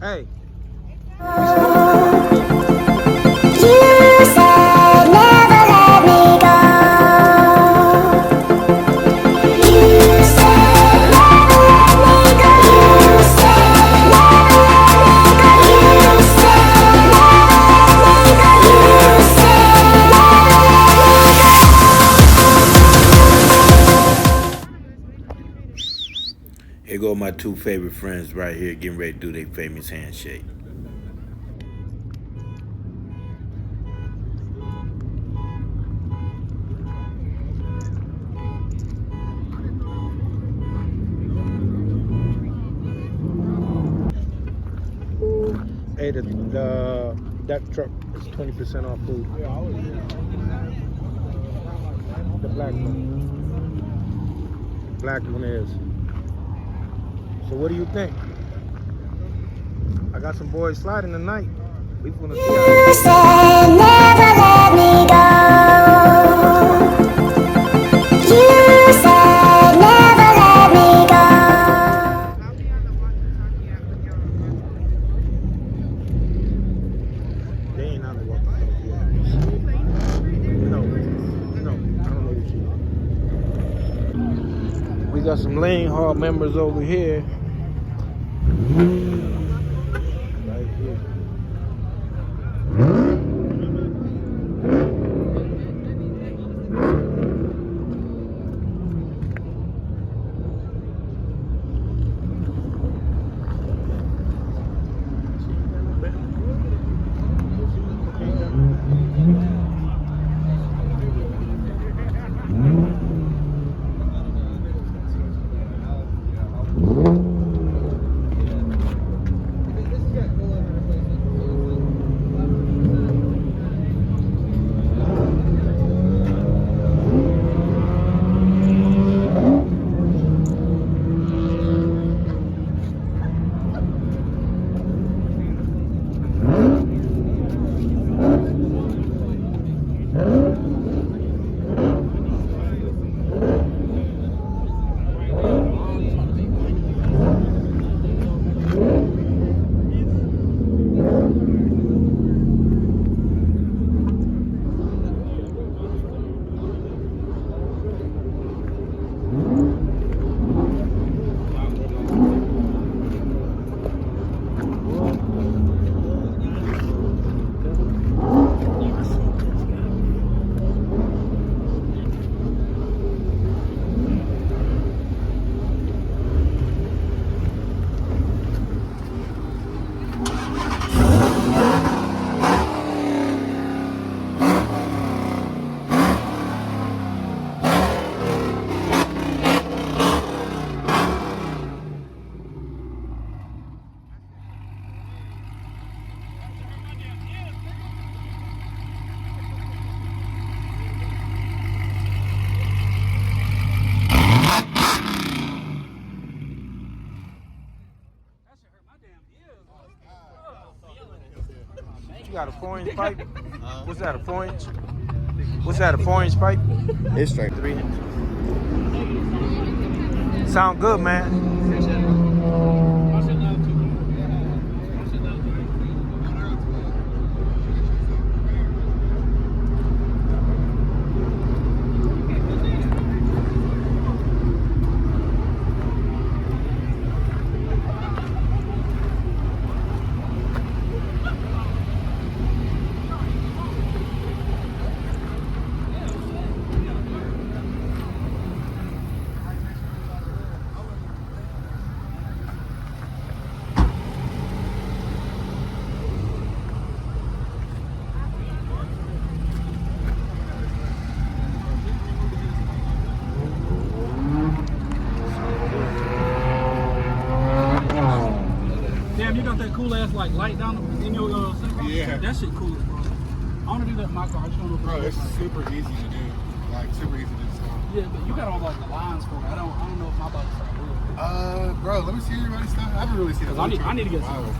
Hey. Here go my two favorite friends right here getting ready to do their famous handshake. Hey, that truck is 20% off food. The black one. Black one is. So what do you think? I got some boys sliding tonight. We gonna see. You said never let me go. You said never let me go. They ain't on the walkie-talkie yet. No, I don't know what you. We got some Lane Hall members over here. Right here. You got a 4-inch pipe? What's that, a 4-inch? What's that, a 4-inch pipe? It's straight. 3 inch. Sound good, man. Cool ass like light down in your yeah. That shit cool as bro. I want to do that in my car. I just want to bro, it's super easy to do. Like super easy to install. Yeah, but you got all like the lines for it. I don't know if my bike's like real. Bro, let me see everybody's stuff. I haven't really seen it. I need to get some.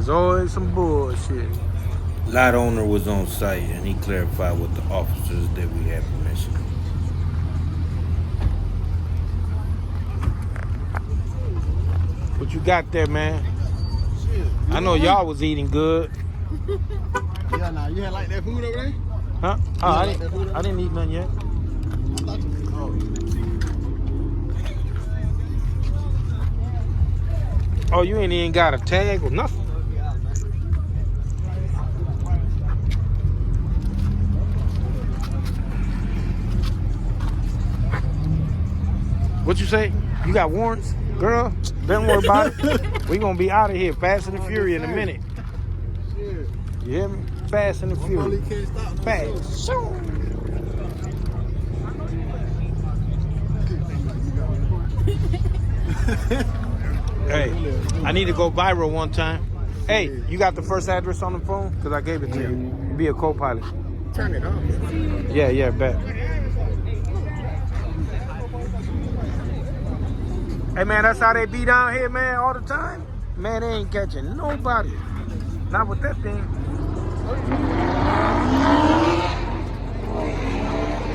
There's always some bullshit. Lot owner was on site and he clarified with the officers that we had permission. What you got there, man? Shit. I know y'all was eating good. Yeah, nah, you had like that food over there? Huh? Oh, I didn't eat nothing yet. I thought you was Oh, you ain't even got a tag or nothing. What you say? You got warrants? Girl, don't worry about it. We gonna be out of here fast and the fury in a minute. Shit. You hear me? Fast and the fury. Can't stop no Fast. Hey, I need to go viral one time. Hey, you got the first address on the phone? Because I gave it to you. Be a co-pilot. Turn it off. Yeah, bet. Hey, man, that's how they be down here, man, all the time. Man, they ain't catching nobody. Not with that thing.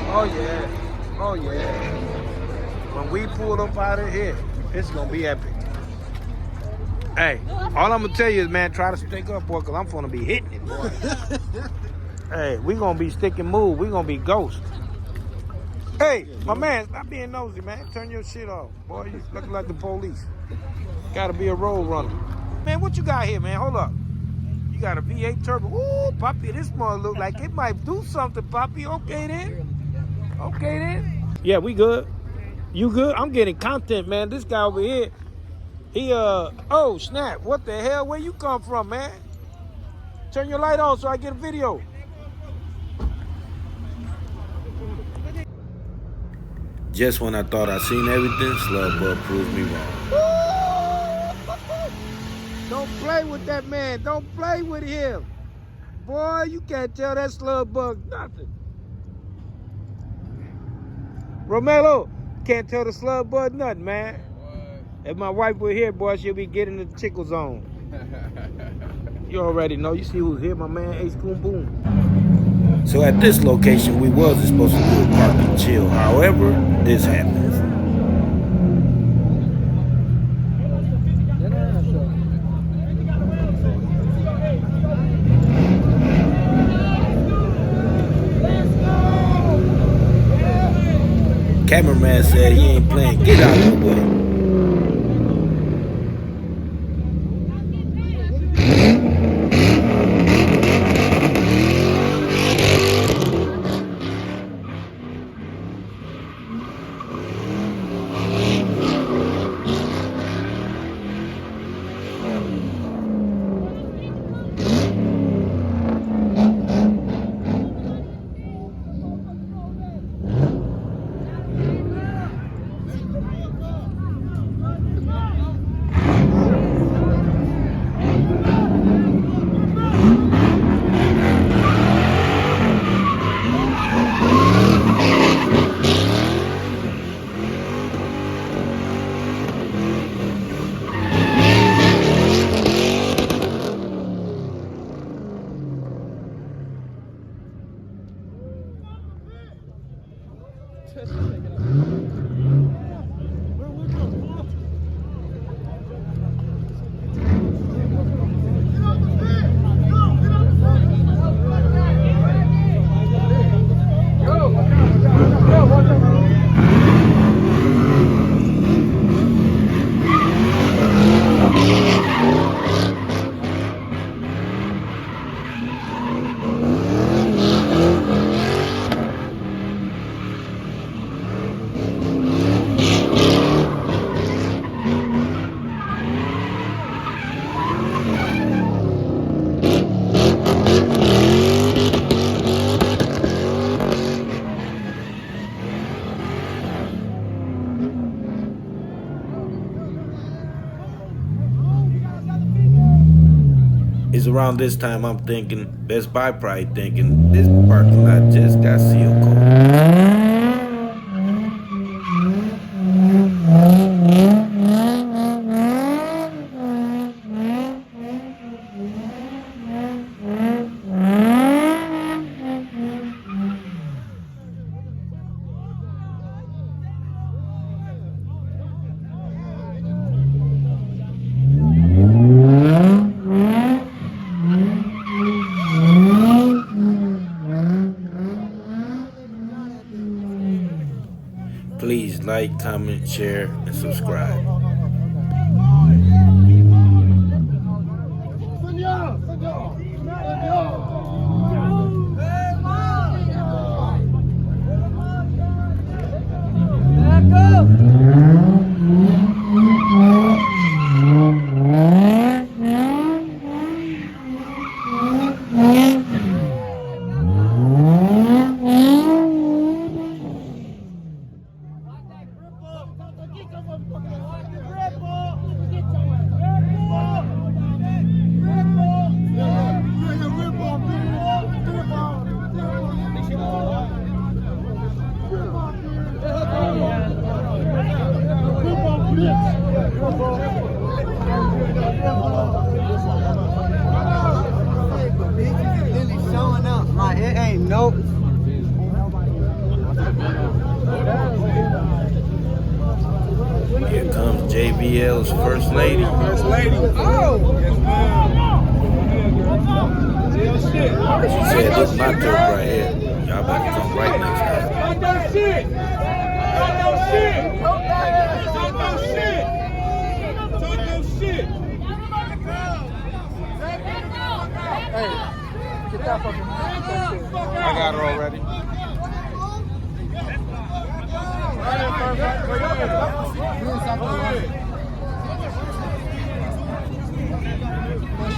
Oh, yeah. When we pull up out of here, it's going to be epic. Hey, all I'm going to tell you is, man, try to stick up, boy, because I'm going to be hitting it, boy. Hey, we going to be stick and move. We going to be ghosts. Hey, my man, stop being nosy, man. Turn your shit off. Boy, you looking like the police. Gotta be a road runner. Man, what you got here, man? Hold up. You got a V8 turbo. Ooh, Poppy, this mother look like it might do something, Poppy. Okay, then. Yeah, we good. You good? I'm getting content, man. This guy over here, he, oh, snap. What the hell? Where you come from, man? Turn your light on so I get a video. Just when I thought I seen everything, Slug Bug proved me wrong. Don't play with that man. Don't play with him. Boy, you can't tell that slug bug nothing. Romelo, can't tell the slug bug nothing, man. If my wife were here, boy, she'll be getting the chickle zone. You already know. You see who's here, my man, Ace Boom Boom. So at this location, we wasn't supposed to do a park and chill. However, this happens. Cameraman said he ain't playing. Get out of the way. It's around this time I'm thinking, Best Buy probably thinking, this parking lot just got seal coated. like, comment, share, and subscribe. Showing up, like it ain't no. Here comes JVL's first lady. First lady. Oh! Yes, ma'am. She said, "This is my turf right here. Y'all about to come right next time." Talk that shit. Talk that shit. Talk that shit. Talk that shit. Hey, get that fucking. I got her already.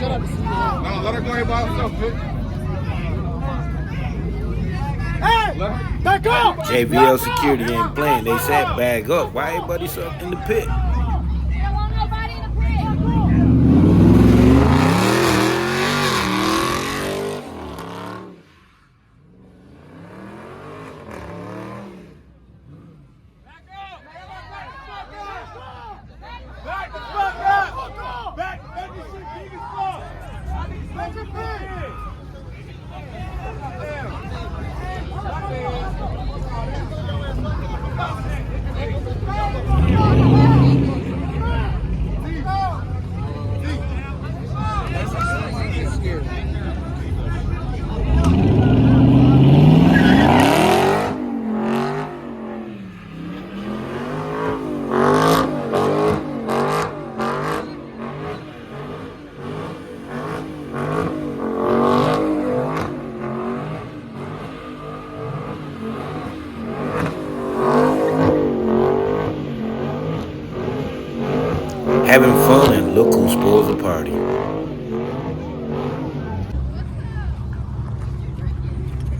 No, let her go ahead by herself, bitch. Back up! JVL security ain't playing. They said bag up. Why everybody so in the pit? Don't want nobody in the pit. Back the fuck up! Back the shit big as fuck! Back the pit! Having fun and look who spoils the party.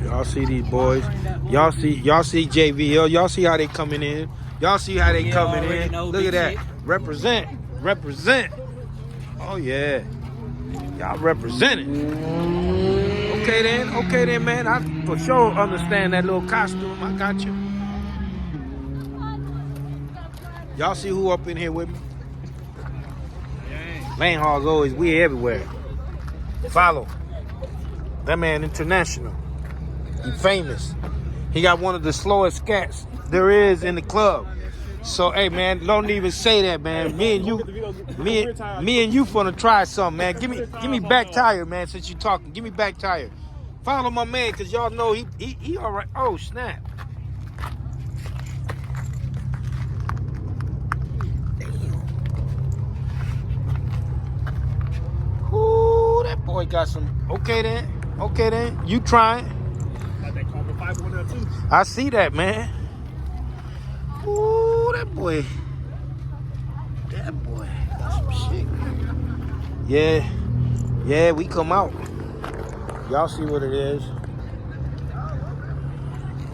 Y'all see these boys? Y'all see JVL? Y'all see how they coming in? Y'all see how they coming in? Look at that. Represent. Oh yeah. Y'all representing. Okay then, man. I for sure understand that little costume. I got you. Y'all see who up in here with me? Lane Hogs always, we everywhere. Follow. That man international. He famous. He got one of the slowest scats there is in the club. So hey man, don't even say that, man. Me and you finna try something, man. Give me back tire, man, since you talking. Give me back tire. Follow my man, cause y'all know he alright. Oh snap. Ooh, that boy got some. Okay then. You trying? I see that, man. Ooh, that boy got some shit. Yeah, we come out. Y'all see what it is.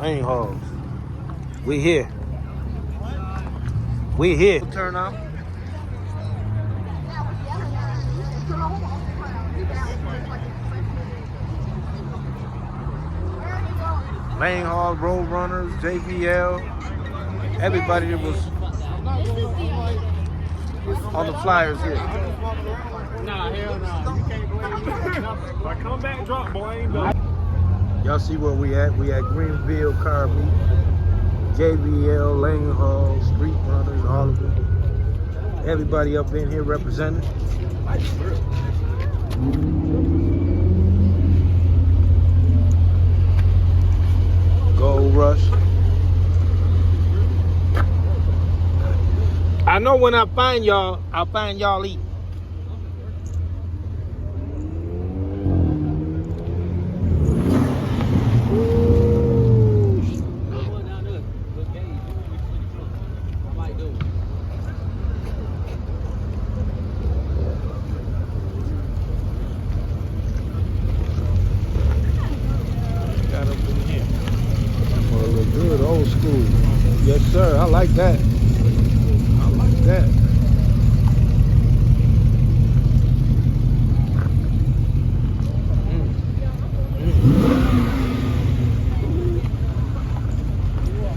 Lane Hogs. We here. Turn out. Lane Hogs, Road Runners, JVL, everybody that was on the flyers here. Nah, hell no. You can't blame me. Like, come back, drop, boy. Ain't done. Y'all see where we at? We at Greenville Car Meet. JVL, Lane Hogs, Street Runners, all of them. Everybody up in here representing. Gold Rush. I know when I find y'all, I'll find y'all eating. Got up in here. Oh, look good, old school. Yes, sir. I like that. I like that.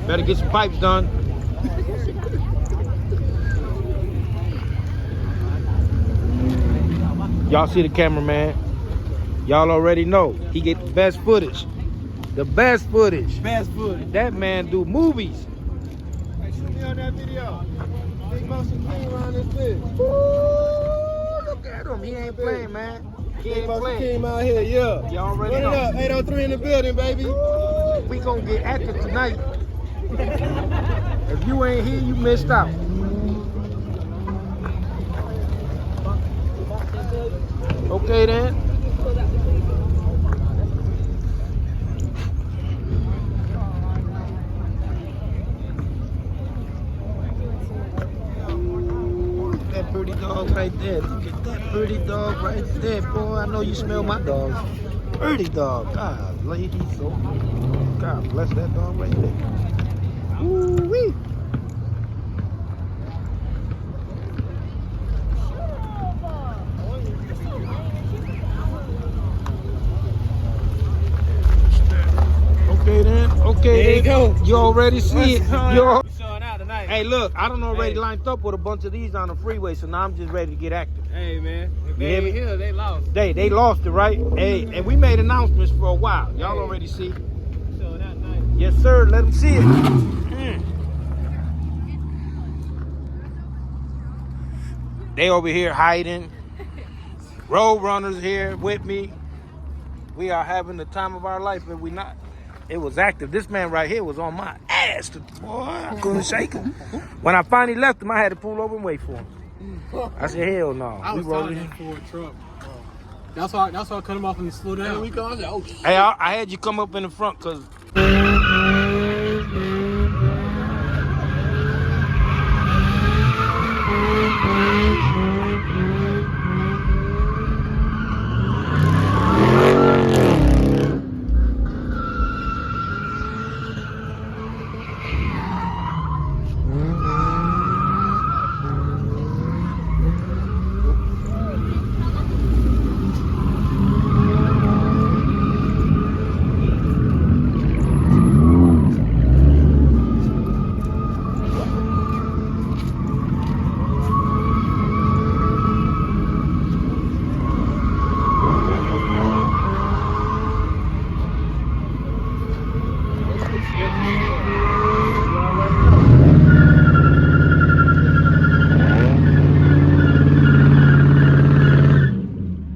Better get some pipes done. Y'all see the cameraman. Y'all already know. He get the best footage. The best footage. Best footage. That man do movies. Hey, shoot me on that video. Big motion king around this bitch. Ooh, look at him. He ain't playing, man. He Big ain't motion playing. king out here, yeah. Y'all already Run it know. up, 803 in the building, baby. We gonna get active tonight. If you ain't here, you missed out. Okay then. Look at that pretty dog right there. Look at that pretty dog right there, boy. I know you smell my dog. Pretty dog. God, lady, so God bless that dog right there. Ooh-wee. Okay then. Okay There you then. go. You already see it. You Showing out tonight. Hey, look, I done already lined up with a bunch of these on the freeway, so now I'm just ready to get active. Hey, man. If You they hear ain't me? here, they lost. They lost it, right? Hey, and we made announcements for a while. Y'all already see. Showing out tonight. Yes, sir. Let them see it. They over here hiding. Road runners here with me. We are having the time of our life, and we not. It was active. This man right here was on my ass. Boy, I couldn't shake him. When I finally left him, I had to pull over and wait for him. I said, hell no. I was rolling telling that Ford truck. That's why I cut him off when he slowed down. Hey, I had you come up in the front because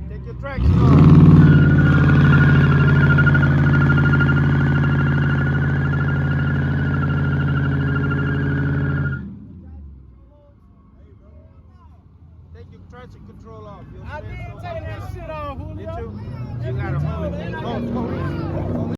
take your traction off. Take your traction control off. I did take that shit off, Julio. Did you? You gotta hold it. Hold it.